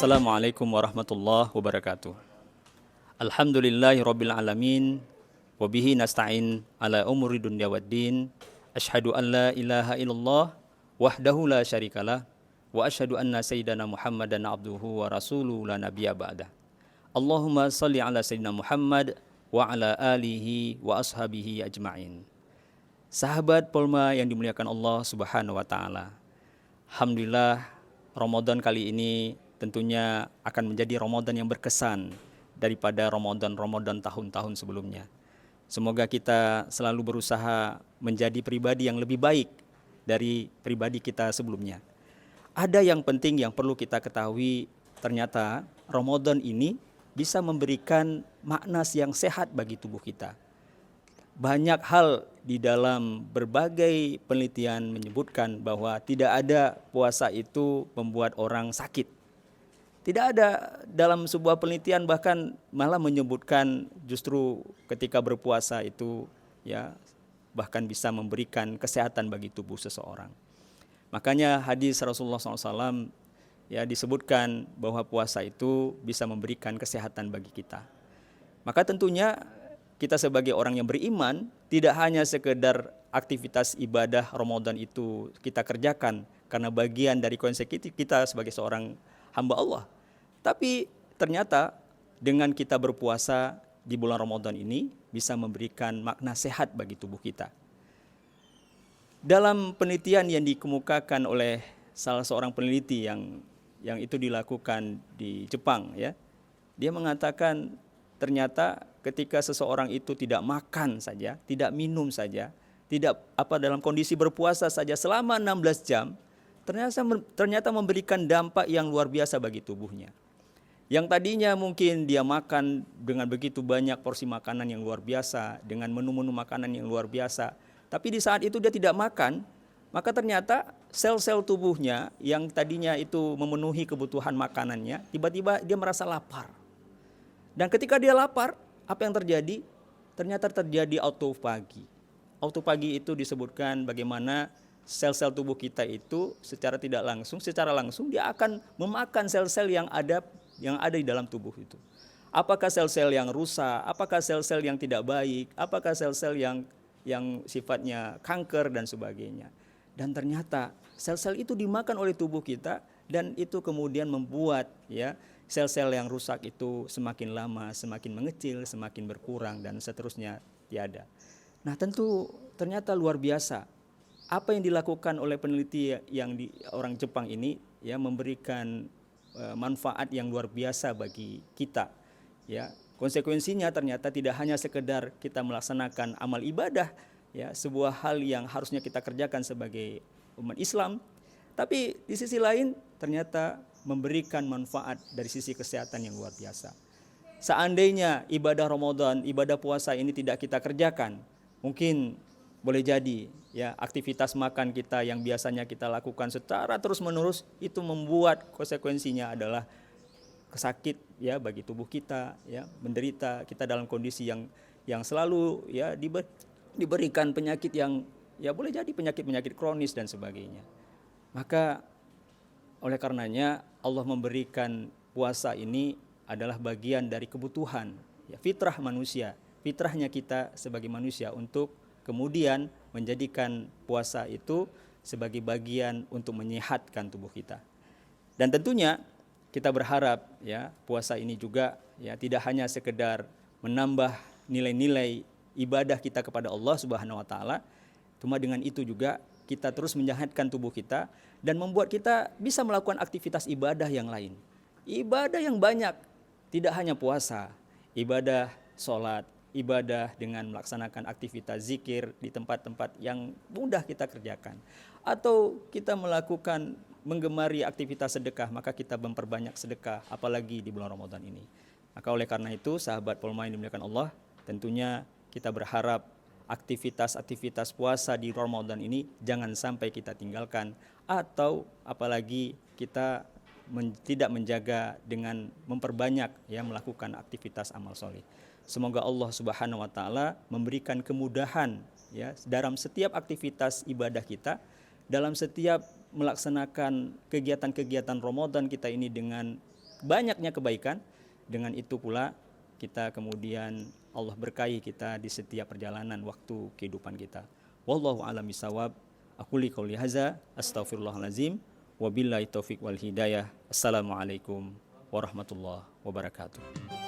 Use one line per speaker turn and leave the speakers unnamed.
Assalamualaikum warahmatullahi wabarakatuh. Alhamdulillahi rabbil alamin. Wabihi nasta'in ala umuri dunya waddin. Ashhadu an la ilaha illallah wahdahu la syarikalah. Wa ashhadu anna sayyidana Muhammadan abduhu wa rasuluhu la nabiyya ba'dah. Allahumma salli ala sayyidina Muhammad wa ala alihi wa ashabihi ajma'in. Sahabat Polma yang dimuliakan Allah Subhanahu wa taala. Alhamdulillah, Ramadan kali ini tentunya akan menjadi Ramadan yang berkesan daripada Ramadan tahun-tahun sebelumnya. Semoga kita selalu berusaha menjadi pribadi yang lebih baik dari pribadi kita sebelumnya. Ada yang penting yang perlu kita ketahui, ternyata Ramadan ini bisa memberikan makna yang sehat bagi tubuh kita. Banyak hal di dalam berbagai penelitian menyebutkan bahwa tidak ada puasa itu membuat orang sakit. Tidak ada dalam sebuah penelitian bahkan malah menyebutkan justru ketika berpuasa itu ya bahkan bisa memberikan kesehatan bagi tubuh seseorang. Makanya hadis Rasulullah SAW ya disebutkan bahwa puasa itu bisa memberikan kesehatan bagi kita. Maka tentunya kita sebagai orang yang beriman tidak hanya sekedar aktivitas ibadah Ramadan itu kita kerjakan karena bagian dari konsekuensi kita sebagai seorang hamba Allah. Tapi ternyata dengan kita berpuasa di bulan Ramadan ini bisa memberikan makna sehat bagi tubuh kita. Dalam penelitian yang dikemukakan oleh salah seorang peneliti yang itu dilakukan di Jepang ya, dia mengatakan ternyata ketika seseorang itu tidak makan saja, tidak minum saja, tidak dalam kondisi berpuasa saja selama 16 jam, ternyata memberikan dampak yang luar biasa bagi tubuhnya. Yang tadinya mungkin dia makan dengan begitu banyak porsi makanan yang luar biasa, dengan menu-menu makanan yang luar biasa, tapi di saat itu dia tidak makan, maka ternyata sel-sel tubuhnya yang tadinya itu memenuhi kebutuhan makanannya, tiba-tiba dia merasa lapar. Dan ketika dia lapar, apa yang terjadi? Ternyata terjadi autofagi. Autofagi itu disebutkan bagaimana sel-sel tubuh kita itu secara langsung dia akan memakan sel-sel yang ada di dalam tubuh itu. Apakah sel-sel yang rusak, apakah sel-sel yang tidak baik, apakah sel-sel yang sifatnya kanker dan sebagainya. Dan ternyata sel-sel itu dimakan oleh tubuh kita dan itu kemudian membuat ya sel-sel yang rusak itu semakin lama semakin mengecil, semakin berkurang dan seterusnya tiada. Nah, tentu ternyata luar biasa apa yang dilakukan oleh peneliti yang di orang Jepang ini ya memberikan manfaat yang luar biasa bagi kita ya. Konsekuensinya ternyata tidak hanya sekedar kita melaksanakan amal ibadah ya, sebuah hal yang harusnya kita kerjakan sebagai umat Islam, tapi di sisi lain ternyata memberikan manfaat dari sisi kesehatan yang luar biasa. Seandainya ibadah Ramadan, ibadah puasa ini tidak kita kerjakan, mungkin boleh jadi ya aktivitas makan kita yang biasanya kita lakukan secara terus-menerus itu membuat konsekuensinya adalah sakit ya bagi tubuh kita ya, menderita kita dalam kondisi yang selalu ya diberikan penyakit yang ya boleh jadi penyakit kronis dan sebagainya. Maka oleh karenanya Allah memberikan puasa ini adalah bagian dari kebutuhan ya, fitrah manusia, fitrahnya kita sebagai manusia untuk kemudian menjadikan puasa itu sebagai bagian untuk menyehatkan tubuh kita. Dan tentunya kita berharap ya puasa ini juga ya tidak hanya sekedar menambah nilai-nilai ibadah kita kepada Allah Subhanahu wa taala, cuma dengan itu juga kita terus menyehatkan tubuh kita dan membuat kita bisa melakukan aktivitas ibadah yang lain. Ibadah yang banyak, tidak hanya puasa, ibadah sholat, ibadah dengan melaksanakan aktivitas zikir di tempat-tempat yang mudah kita kerjakan. Atau kita menggemari aktivitas sedekah, maka kita memperbanyak sedekah, apalagi di bulan Ramadan ini. Maka oleh karena itu, sahabat Polma yang dimuliakan Allah, tentunya kita berharap aktivitas-aktivitas puasa di Ramadan ini jangan sampai kita tinggalkan, atau apalagi kita tidak menjaga dengan memperbanyak ya melakukan aktivitas amal soleh. Semoga Allah Subhanahu wa taala memberikan kemudahan ya dalam setiap aktivitas ibadah kita, dalam setiap melaksanakan kegiatan-kegiatan Ramadan kita ini dengan banyaknya kebaikan. Dengan itu pula kita kemudian Allah berkahi kita di setiap perjalanan waktu kehidupan kita. Wallahu a'lam bishawab. Aku qouli hadza astaghfirullahalazim wa billahi taufik wal hidayah. Assalamualaikum warahmatullahi wabarakatuh.